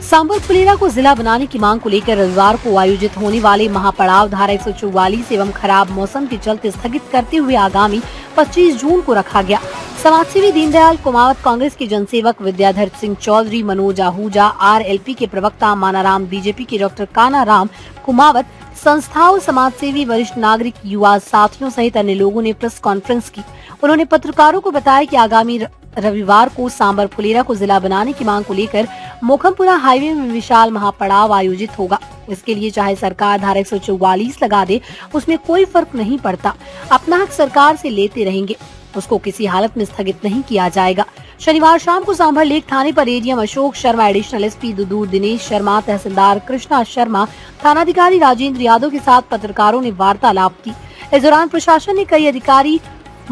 सांभर फुलेरा को जिला बनाने की मांग को लेकर रविवार को आयोजित होने वाले महापड़ाव धारा 144 एवं खराब मौसम के चलते स्थगित करते हुए आगामी 25 जून को रखा गया। समाजसेवी दीनदयाल कुमावत, कांग्रेस के जनसेवक विद्याधर सिंह चौधरी, मनोज आहूजा, आरएलपी के प्रवक्ता मानाराम, बीजेपी के डॉक्टर कानाराम कुमावत, संस्थाओं, समाजसेवी, वरिष्ठ नागरिक, युवा साथियों सहित अन्य लोगों ने प्रेस कॉन्फ्रेंस की। उन्होंने पत्रकारों को बताया कि आगामी रविवार को सांभर फुलेरा को जिला बनाने की मांग को लेकर मोखमपुरा हाईवे में विशाल महापड़ाव आयोजित होगा। इसके लिए चाहे सरकार धारा 144 लगा दे, उसमें कोई फर्क नहीं पड़ता। अपना हक सरकार से लेते रहेंगे, उसको किसी हालत में स्थगित नहीं किया जाएगा। शनिवार शाम को सांभर लेक थाने पर ADM Ashok Sharma, additional SP दुदूर दिनेश शर्मा, तहसीलदार कृष्णा शर्मा, थानाधिकारी राजेंद्र यादव के साथ पत्रकारों ने वार्तालाप की। इस दौरान प्रशासन ने कई अधिकारी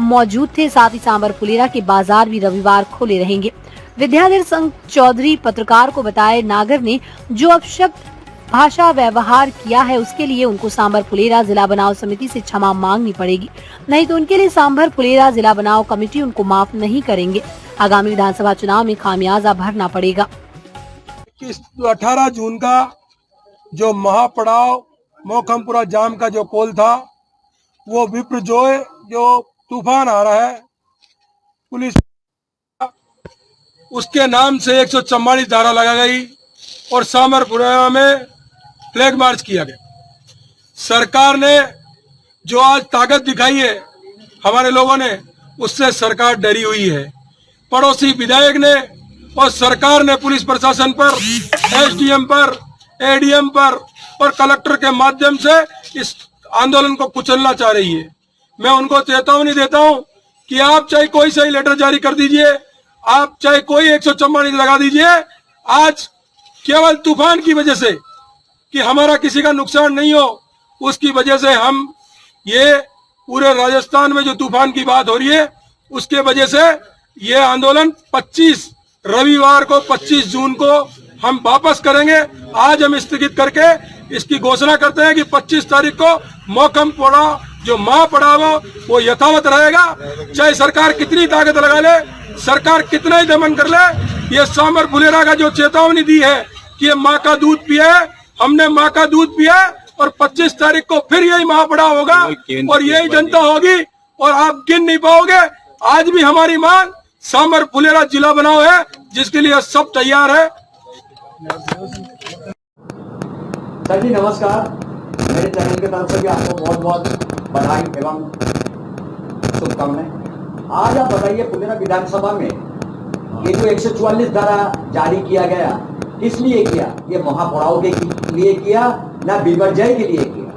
मौजूद थे। साथ ही सांभर फुलेरा के बाजार भी रविवार खुले रहेंगे। विद्याधर सिंह चौधरी पत्रकार को बताया, नागर ने जो अपशब्द भाषा व्यवहार किया है उसके लिए उनको सांभर फुलेरा जिला बनाव समिति से क्षमा मांगनी पड़ेगी, नहीं तो उनके लिए सांभर फुलेरा जिला बनाव कमेटी उनको माफ नहीं करेंगे। आगामी विधानसभा चुनाव में खामियाजा भरना पड़ेगा। 18 जून का जो महापड़ाव मोखमपुरा जाम का जो पोल था, वो विप्रजोय जो तूफान आ रहा है, पुलिस उसके नाम से 144 धारा लगा गई और सांभर फुलेरा में फ्लैग मार्च किया गया। सरकार ने जो आज ताकत दिखाई है हमारे लोगों ने, उससे सरकार डरी हुई है। पड़ोसी विधायक ने और सरकार ने पुलिस प्रशासन पर, एसडीएम पर, एडीएम पर और कलेक्टर के माध्यम से इस आंदोलन को कुचलना चाह रही है। मैं उनको चेतावनी देता हूं कि आप चाहे कोई सही लेटर जारी कर दीजिए, आप चाहे कोई 144 लगा दीजिए, आज केवल तूफान की वजह से, कि हमारा किसी का नुकसान नहीं हो, उसकी वजह से हम ये पूरे राजस्थान में जो तूफान की बात हो रही है, उसके वजह से ये आंदोलन 25 रविवार को 25 जून को हम वापस करेंगे। आज हम स्थगित करके इसकी घोषणा करते हैं कि 25 तारीख को मोखमपुरा जो महापड़ाव वो यथावत रहेगा। चाहे सरकार कितनी ताकत लगा ले, सरकार कितना ही दमन कर ले, ये सांभर फुलेरा का जो चेतावनी दी है कि ये माँ का दूध पिया है, हमने माँ का दूध पिया और 25 तारीख को फिर यही महापड़ाव होगा और यही जनता होगी और आप गिन नहीं पाओगे। आज भी हमारी मांग सांभर फुलेरा जिला बनाओ है, जिसके लिए सब तैयार है। सर जी नमस्कार, मेरे चैनल की तरफ से भी आपको बहुत बहुत बधाई एवं शुभकामनाएं। आज आप बताइए, फुलेरा विधानसभा में ये जो 144 धारा जारी किया गया, किस लिए किया? ये महापड़ाव के लिए किया ना विपर्जय के लिए किया?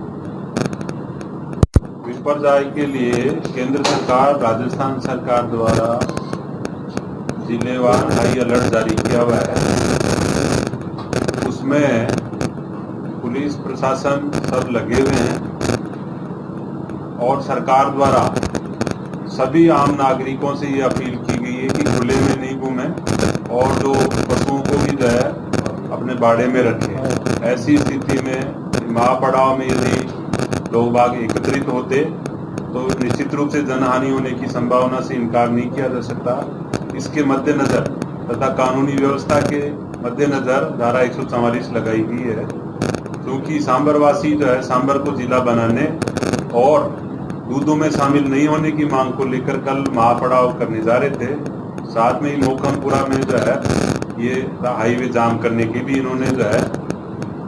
विपर्जय के लिए केंद्र सरकार, राजस्थान सरकार द्वारा जिलेवार हाई अलर्ट जारी किया हुआ है। उसमें पुलिस प्रशासन सब लगे हुए हैं और सरकार द्वारा सभी आम नागरिकों से ये अपील की गई है कि खुले में नहीं घूमें और जो पशुओं को भी जो है अपने बाड़े में रखें। ऐसी स्थिति में महापड़ाव में यदि लोग बाग एकत्रित होते तो निश्चित रूप से जनहानि होने की संभावना से इनकार नहीं किया जा सकता। इसके मद्देनजर तथा कानूनी व्यवस्था के मद्देनजर धारा 144 लगाई गई है। क्योंकि सांभरवासी जो है सांभर को जिला बनाने और दूधों में शामिल नहीं होने की मांग को लेकर कल महापड़ाव करने जा रहे थे। साथ में ही मोखमपुरा में जो है ये हाईवे जाम करने की भी इन्होंने जो है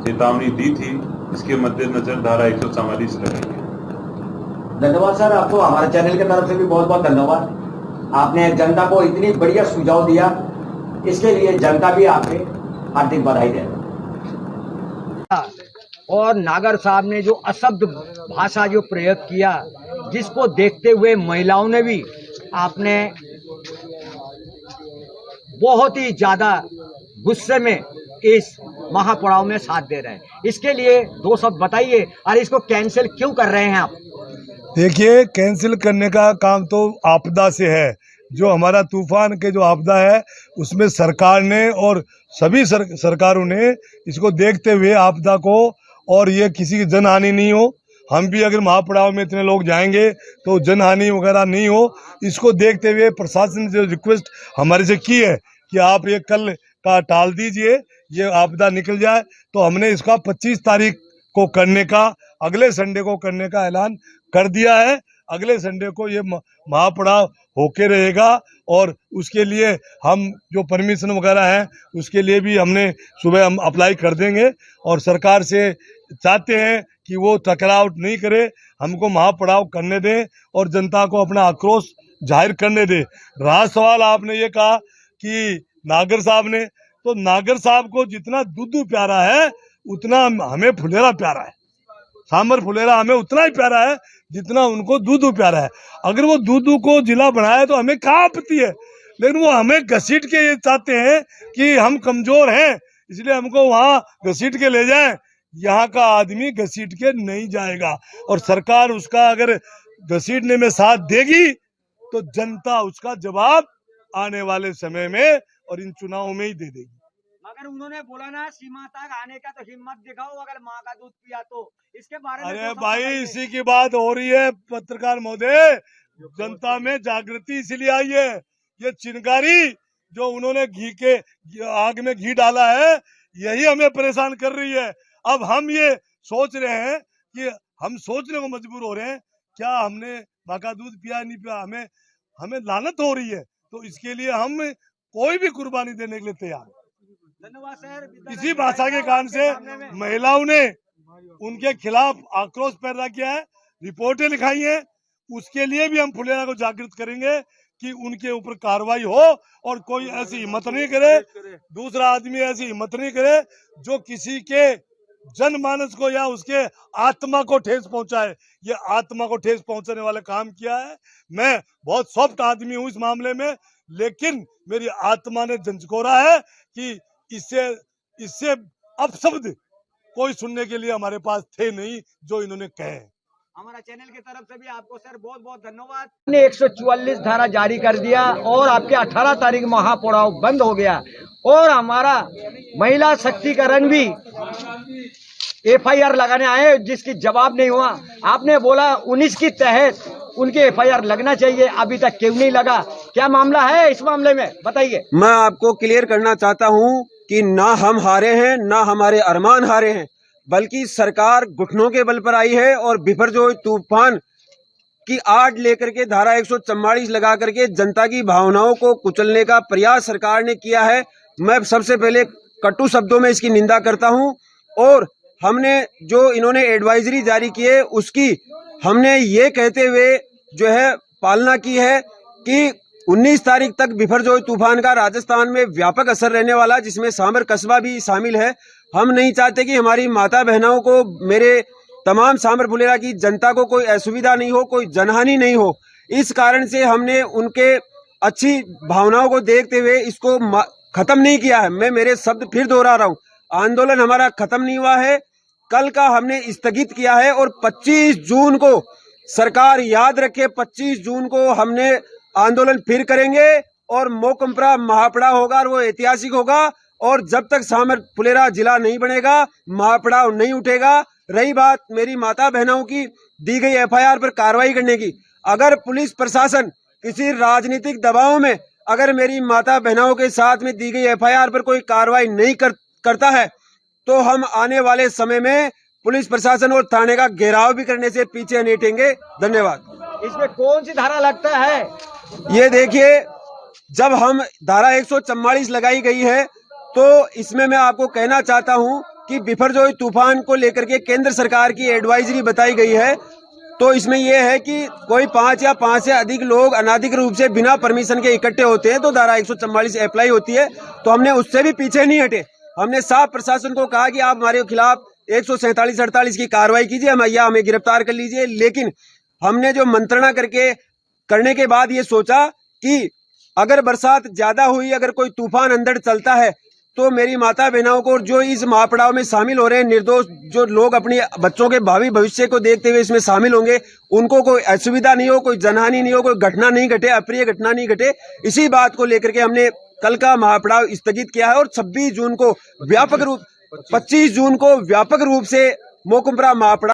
चेतावनी दी थी। इसके मद्देनजर धारा 144 लगाई है। धन्यवाद सर, आपको हमारे चैनल की तरफ से भी बहुत बहुत धन्यवाद। आपने जनता को इतनी बढ़िया सुझाव दिया, इसके लिए जनता भी आपके हार्दिक बधाई दे रहा। और नागर साहब ने जो अशब्द भाषा जो प्रयोग किया, जिसको देखते हुए महिलाओं ने भी आपने बहुत ही ज्यादा गुस्से में इस महापड़ाव में साथ दे रहे हैं। इसके लिए दो शब्द बताइए और इसको कैंसिल क्यों कर रहे हैं आप? देखिए, कैंसिल करने का काम तो आपदा से है। जो हमारा तूफान के जो आपदा है उसमें सरकार ने और सभी सरकारों ने इसको देखते हुए आपदा को, और ये किसी की जनहानि नहीं हो, हम भी अगर महापड़ाव में इतने लोग जाएंगे तो जनहानि वगैरह नहीं हो, इसको देखते हुए प्रशासन ने जो रिक्वेस्ट हमारे से की है कि आप ये कल का टाल दीजिए, ये आपदा निकल जाए। तो हमने इसका 25 तारीख को करने का, अगले संडे को करने का ऐलान कर दिया है। अगले संडे को ये महापड़ाव होके रहेगा और उसके लिए हम जो परमिशन वगैरह है उसके लिए भी हमने सुबह हम अप्लाई कर देंगे और सरकार से चाहते हैं कि वो टकराव नहीं करे, हमको महापड़ाव करने दें और जनता को अपना आक्रोश जाहिर करने दे। रहा सवाल आपने ये कहा कि नागर साहब ने, तो नागर साहब को जितना दूधू प्यारा है उतना हमें फुलेरा प्यारा है। सांबर फुलेरा हमें उतना ही प्यारा है जितना उनको दूधू प्यारा है। अगर वो दूधू को जिला बनाए तो हमें क्या आपत्ति है, लेकिन वो हमें घसीट के ये चाहते हैं कि हम कमजोर हैं इसलिए हमको वहां घसीट के ले जाएं। यहाँ का आदमी घसीट के नहीं जाएगा और सरकार उसका अगर घसीटने में साथ देगी तो जनता उसका जवाब आने वाले समय में और इन चुनावों में ही दे देगी। मगर उन्होंने बोला ना सीमा तक आने का तो हिम्मत दिखाओ, अगर माँ का दूध पिया तो इसके बारे में अरे भाई इसी की बात हो रही है पत्रकार महोदय, जनता में जागृति इसलिए आई है। ये चिनगारी जो उन्होंने घी के आग में घी डाला है यही हमें परेशान कर रही है। अब हम ये सोच रहे हैं कि हम सोचने को मजबूर हो रहे हैं क्या हमने माँ का दूध पिया नहीं पिया, हमें लानत हो रही है। तो इसके लिए हम कोई भी कुर्बानी देने के लिए तैयार है। धन्यवाद सर। इसी भाषा के कारण से महिलाओं ने उनके खिलाफ आक्रोश पैदा किया है, रिपोर्टें लिखाई हैं। उसके लिए भी हम फुलेरा को जागृत करेंगे कि उनके ऊपर कार्रवाई हो और कोई ऐसी हिम्मत नहीं करे, दूसरा आदमी ऐसी हिम्मत नहीं करे जो किसी के जनमानस को या उसके आत्मा को ठेस पहुंचाए। ये आत्मा को ठेस पहुंचाने वाला काम किया है। मैं बहुत सॉफ्ट आदमी हूं इस मामले में, लेकिन मेरी आत्मा ने झंझोरा है कि इससे अपशब्द कोई सुनने के लिए हमारे पास थे नहीं जो इन्होंने कहे। हमारा चैनल की तरफ से भी आपको सर बहुत बहुत धन्यवाद। ने 144 धारा जारी कर दिया और आपके 18 तारीख महापड़ाव बंद हो गया और हमारा महिला शक्तिकरण भी FIR लगाने आए जिसकी जवाब नहीं हुआ। आपने बोला 19 की तहत उनके FIR लगना चाहिए, अभी तक क्यों नहीं लगा? क्या मामला है इस मामले में बताइए। मैं आपको क्लियर करना चाहता हूं कि ना हम हारे हैं ना हमारे अरमान हारे हैं, बल्कि सरकार घुटनों के बल पर आई है और बिपरजोय तूफान की आड़ लेकर के धारा 144 लगा करके जनता की भावनाओं को कुचलने का प्रयास सरकार ने किया है। मैं सबसे पहले कटु शब्दों में इसकी निंदा करता हूं और हमने जो इन्होंने एडवाइजरी जारी की है उसकी हमने ये कहते हुए जो है पालना की है कि 19 तारीख तक बिपरजोय तूफान का राजस्थान में व्यापक असर रहने वाला, जिसमें सांबर कस्बा भी शामिल है। हम नहीं चाहते कि हमारी माता बहनों को, मेरे तमाम सांबर फुलेरा की जनता को कोई असुविधा नहीं हो, कोई जनहानि नहीं हो। इस कारण से हमने उनके अच्छी भावनाओं को देखते हुए इसको खत्म नहीं किया है। मैं मेरे शब्द फिर दोहरा रहा हूँ, आंदोलन हमारा खत्म नहीं हुआ है, कल का हमने स्थगित किया है और 25 जून को सरकार याद रखे 25 जून को हमने आंदोलन फिर करेंगे और मोकंपरा महापड़ाव होगा और वो ऐतिहासिक होगा। और जब तक सांबर फुलेरा जिला नहीं बनेगा महापड़ाव नहीं उठेगा। रही बात मेरी माता बहनों की दी गई FIR पर कार्रवाई करने की, अगर पुलिस प्रशासन किसी राजनीतिक दबाव में अगर मेरी माता बहनों के साथ में दी गई FIR पर कोई कार्रवाई नहीं करता है तो हम आने वाले समय में पुलिस प्रशासन और थाने का घेराव भी करने से पीछे नहीं हटेंगे। धन्यवाद। इसमें कौन सी धारा लगता है? ये देखिए, जब हम धारा 144 लगाई गई है तो इसमें मैं आपको कहना चाहता हूं कि बिपरजोय तूफान को लेकर के केंद्र सरकार की एडवाइजरी बताई गई है। तो इसमें यह है कि कोई 5 या 5 से अधिक लोग अनाधिकृत रूप से बिना परमिशन के इकट्ठे होते हैं तो धारा 144 अप्लाई होती है। तो हमने उससे भी पीछे नहीं हटे। हमने साफ प्रशासन को कहा कि आप हमारे खिलाफ 147-48 की कार्रवाई कीजिए, हमें गिरफ्तार कर लीजिए। लेकिन हमने जो मंत्रणा करने के बाद ये सोचा कि अगर बरसात ज्यादा हुई, अगर कोई तूफान अंदर चलता है तो मेरी माता बहनों को जो इस महापड़ाव में शामिल हो रहे हैं, निर्दोष जो लोग अपने बच्चों के भावी भविष्य को देखते हुए इसमें शामिल होंगे, उनको कोई असुविधा नहीं हो, कोई जनहानि नहीं हो, कोई घटना नहीं घटे, अप्रिय घटना नहीं घटे। इसी बात को लेकर के हमने कल का महापड़ाव स्थगित किया है और 25 जून को व्यापक रूप से मोकंपरा महापड़ाव